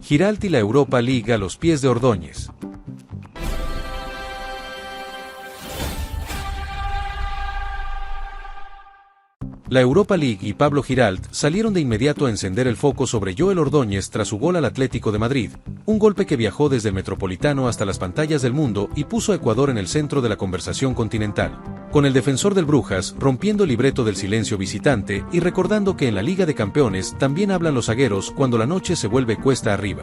Giralt y la Europa League a los pies de Ordóñez. La Europa League y Pablo Giralt salieron de inmediato a encender el foco sobre Joel Ordóñez tras su gol al Atlético de Madrid, un golpe que viajó desde el Metropolitano hasta las pantallas del mundo y puso a Ecuador en el centro de la conversación continental, con el defensor del Brujas rompiendo el libreto del silencio visitante y recordando que en la Liga de Campeones también hablan los zagueros cuando la noche se vuelve cuesta arriba.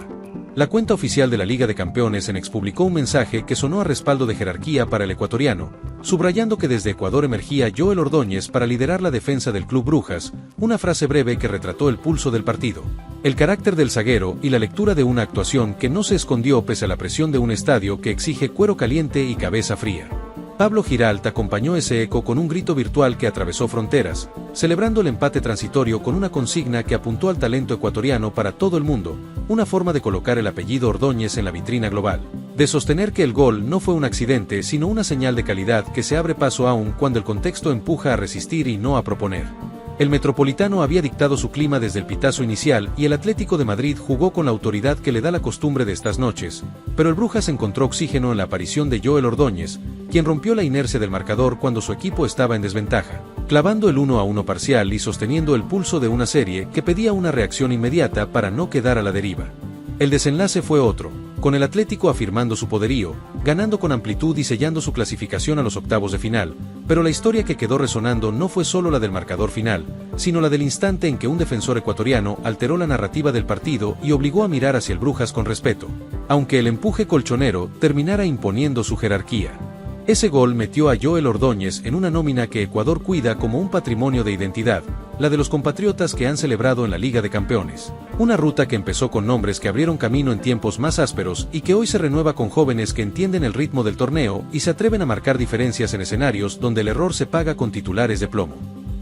La cuenta oficial de la Liga de Campeones publicó un mensaje que sonó a respaldo de jerarquía para el ecuatoriano, subrayando que desde Ecuador emergía Joel Ordóñez para liderar la defensa del Club Brujas, una frase breve que retrató el pulso del partido, el carácter del zaguero y la lectura de una actuación que no se escondió pese a la presión de un estadio que exige cuero caliente y cabeza fría. Pablo Giralt acompañó ese eco con un grito virtual que atravesó fronteras, celebrando el empate transitorio con una consigna que apuntó al talento ecuatoriano para todo el mundo, una forma de colocar el apellido Ordóñez en la vitrina global, de sostener que el gol no fue un accidente sino una señal de calidad que se abre paso aún cuando el contexto empuja a resistir y no a proponer. El Metropolitano había dictado su clima desde el pitazo inicial y el Atlético de Madrid jugó con la autoridad que le da la costumbre de estas noches, pero el Brujas encontró oxígeno en la aparición de Joel Ordóñez, quien rompió la inercia del marcador cuando su equipo estaba en desventaja, clavando el 1-1 parcial y sosteniendo el pulso de una serie que pedía una reacción inmediata para no quedar a la deriva. El desenlace fue otro, con el Atlético afirmando su poderío, ganando con amplitud y sellando su clasificación a los octavos de final, pero la historia que quedó resonando no fue solo la del marcador final, sino la del instante en que un defensor ecuatoriano alteró la narrativa del partido y obligó a mirar hacia el Brujas con respeto, aunque el empuje colchonero terminara imponiendo su jerarquía. Ese gol metió a Joel Ordóñez en una nómina que Ecuador cuida como un patrimonio de identidad, la de los compatriotas que han celebrado en la Liga de Campeones. Una ruta que empezó con nombres que abrieron camino en tiempos más ásperos y que hoy se renueva con jóvenes que entienden el ritmo del torneo y se atreven a marcar diferencias en escenarios donde el error se paga con titulares de plomo.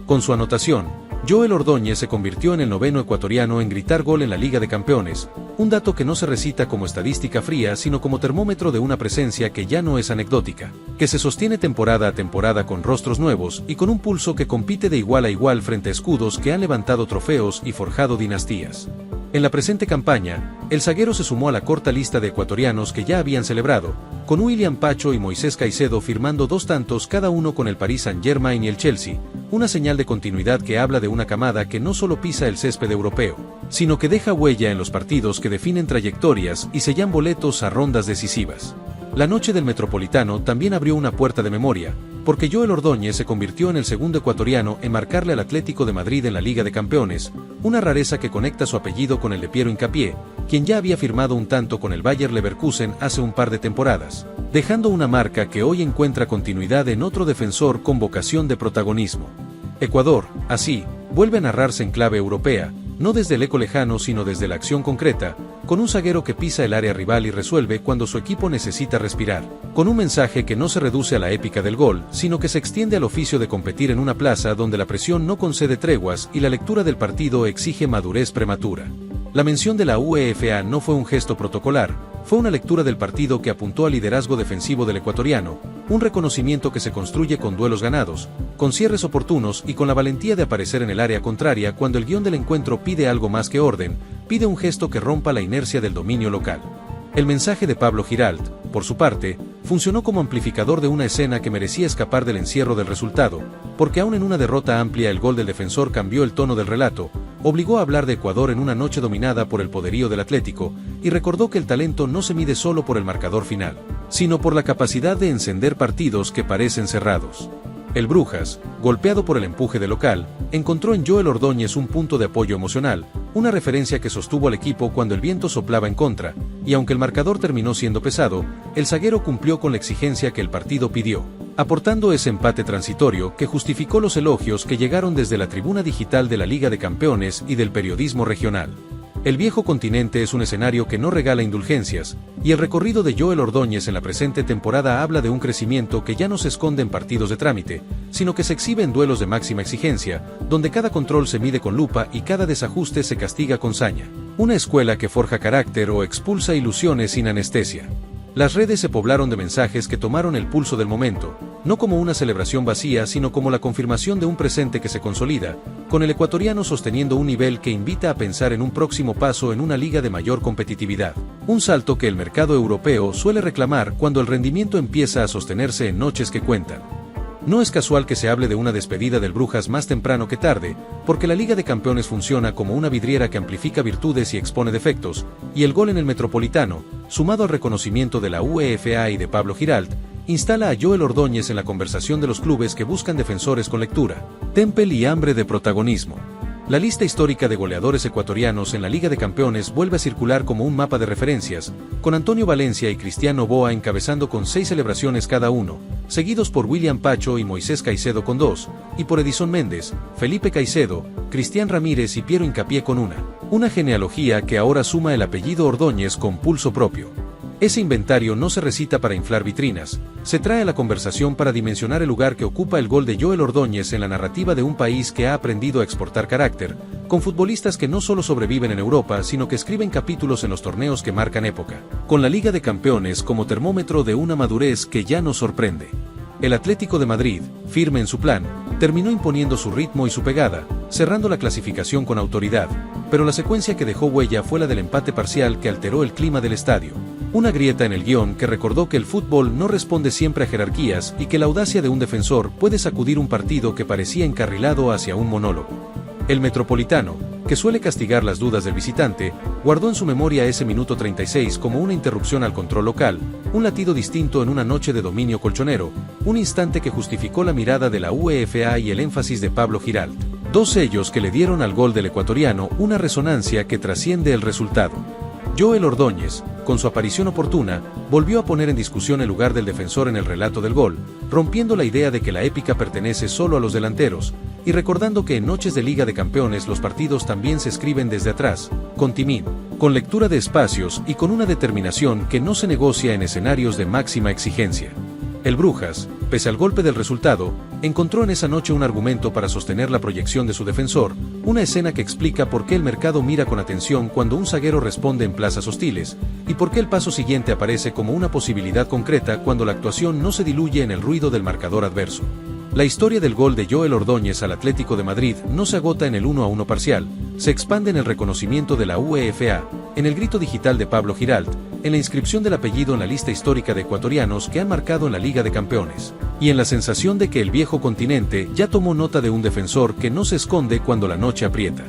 Con su anotación, Joel Ordóñez se convirtió en el noveno ecuatoriano en gritar gol en la Liga de Campeones, un dato que no se recita como estadística fría sino como termómetro de una presencia que ya no es anecdótica, que se sostiene temporada a temporada con rostros nuevos y con un pulso que compite de igual a igual frente a escudos que han levantado trofeos y forjado dinastías. En la presente campaña, el zaguero se sumó a la corta lista de ecuatorianos que ya habían celebrado, con William Pacho y Moisés Caicedo firmando 2 tantos cada uno con el Paris Saint-Germain y el Chelsea, una señal de continuidad que habla de una camada que no solo pisa el césped europeo, sino que deja huella en los partidos que definen trayectorias y sellan boletos a rondas decisivas. La noche del Metropolitano también abrió una puerta de memoria, porque Joel Ordóñez se convirtió en el segundo ecuatoriano en marcarle al Atlético de Madrid en la Liga de Campeones, una rareza que conecta su apellido con el de Piero Hincapié, quien ya había firmado un tanto con el Bayer Leverkusen hace un par de temporadas, dejando una marca que hoy encuentra continuidad en otro defensor con vocación de protagonismo. Ecuador, así, vuelve a narrarse en clave europea, no desde el eco lejano sino desde la acción concreta, con un zaguero que pisa el área rival y resuelve cuando su equipo necesita respirar, con un mensaje que no se reduce a la épica del gol, sino que se extiende al oficio de competir en una plaza donde la presión no concede treguas y la lectura del partido exige madurez prematura. La mención de la UEFA no fue un gesto protocolar, fue una lectura del partido que apuntó al liderazgo defensivo del ecuatoriano, un reconocimiento que se construye con duelos ganados, con cierres oportunos y con la valentía de aparecer en el área contraria cuando el guión del encuentro pide algo más que orden, pide un gesto que rompa la inercia del dominio local. El mensaje de Pablo Giralt, por su parte, funcionó como amplificador de una escena que merecía escapar del encierro del resultado, porque aún en una derrota amplia el gol del defensor cambió el tono del relato, obligó a hablar de Ecuador en una noche dominada por el poderío del Atlético, y recordó que el talento no se mide solo por el marcador final, sino por la capacidad de encender partidos que parecen cerrados. El Brujas, golpeado por el empuje del local, encontró en Joel Ordóñez un punto de apoyo emocional, una referencia que sostuvo al equipo cuando el viento soplaba en contra, y aunque el marcador terminó siendo pesado, el zaguero cumplió con la exigencia que el partido pidió, aportando ese empate transitorio que justificó los elogios que llegaron desde la tribuna digital de la Liga de Campeones y del periodismo regional. El viejo continente es un escenario que no regala indulgencias, y el recorrido de Joel Ordóñez en la presente temporada habla de un crecimiento que ya no se esconde en partidos de trámite, sino que se exhibe en duelos de máxima exigencia, donde cada control se mide con lupa y cada desajuste se castiga con saña. Una escuela que forja carácter o expulsa ilusiones sin anestesia. Las redes se poblaron de mensajes que tomaron el pulso del momento, no como una celebración vacía, sino como la confirmación de un presente que se consolida, con el ecuatoriano sosteniendo un nivel que invita a pensar en un próximo paso en una liga de mayor competitividad. Un salto que el mercado europeo suele reclamar cuando el rendimiento empieza a sostenerse en noches que cuentan. No es casual que se hable de una despedida del Brujas más temprano que tarde, porque la Liga de Campeones funciona como una vidriera que amplifica virtudes y expone defectos, y el gol en el Metropolitano, sumado al reconocimiento de la UEFA y de Pablo Giralt, instala a Joel Ordóñez en la conversación de los clubes que buscan defensores con lectura, temple y hambre de protagonismo. La lista histórica de goleadores ecuatorianos en la Liga de Campeones vuelve a circular como un mapa de referencias, con Antonio Valencia y Cristiano Boa encabezando con 6 celebraciones cada uno, seguidos por William Pacho y Moisés Caicedo con 2, y por Edison Méndez, Felipe Caicedo, Cristian Ramírez y Piero Hincapié con 1. Una genealogía que ahora suma el apellido Ordóñez con pulso propio. Ese inventario no se recita para inflar vitrinas, se trae a la conversación para dimensionar el lugar que ocupa el gol de Joel Ordóñez en la narrativa de un país que ha aprendido a exportar carácter, con futbolistas que no solo sobreviven en Europa, sino que escriben capítulos en los torneos que marcan época, con la Liga de Campeones como termómetro de una madurez que ya nos sorprende. El Atlético de Madrid, firme en su plan, terminó imponiendo su ritmo y su pegada, cerrando la clasificación con autoridad, pero la secuencia que dejó huella fue la del empate parcial que alteró el clima del estadio. Una grieta en el guión que recordó que el fútbol no responde siempre a jerarquías y que la audacia de un defensor puede sacudir un partido que parecía encarrilado hacia un monólogo. El Metropolitano, que suele castigar las dudas del visitante, guardó en su memoria ese minuto 36 como una interrupción al control local, un latido distinto en una noche de dominio colchonero, un instante que justificó la mirada de la UEFA y el énfasis de Pablo Giralt. Dos sellos que le dieron al gol del ecuatoriano una resonancia que trasciende el resultado. Joel Ordóñez, con su aparición oportuna, volvió a poner en discusión el lugar del defensor en el relato del gol, rompiendo la idea de que la épica pertenece solo a los delanteros, y recordando que en noches de Liga de Campeones los partidos también se escriben desde atrás, con timido, con lectura de espacios y con una determinación que no se negocia en escenarios de máxima exigencia. El Brujas, pese al golpe del resultado, encontró en esa noche un argumento para sostener la proyección de su defensor, una escena que explica por qué el mercado mira con atención cuando un zaguero responde en plazas hostiles, y por qué el paso siguiente aparece como una posibilidad concreta cuando la actuación no se diluye en el ruido del marcador adverso. La historia del gol de Joel Ordóñez al Atlético de Madrid no se agota en el 1-1 parcial, se expande en el reconocimiento de la UEFA, en el grito digital de Pablo Giralt, en la inscripción del apellido en la lista histórica de ecuatorianos que han marcado en la Liga de Campeones, y en la sensación de que el viejo continente ya tomó nota de un defensor que no se esconde cuando la noche aprieta.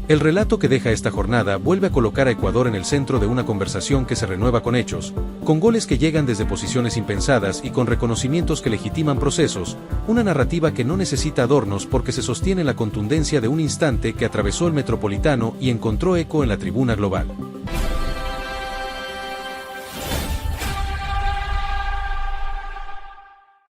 El relato que deja esta jornada vuelve a colocar a Ecuador en el centro de una conversación que se renueva con hechos, con goles que llegan desde posiciones impensadas y con reconocimientos que legitiman procesos, una narrativa que no necesita adornos porque se sostiene en la contundencia de un instante que atravesó el Metropolitano y encontró eco en la tribuna global.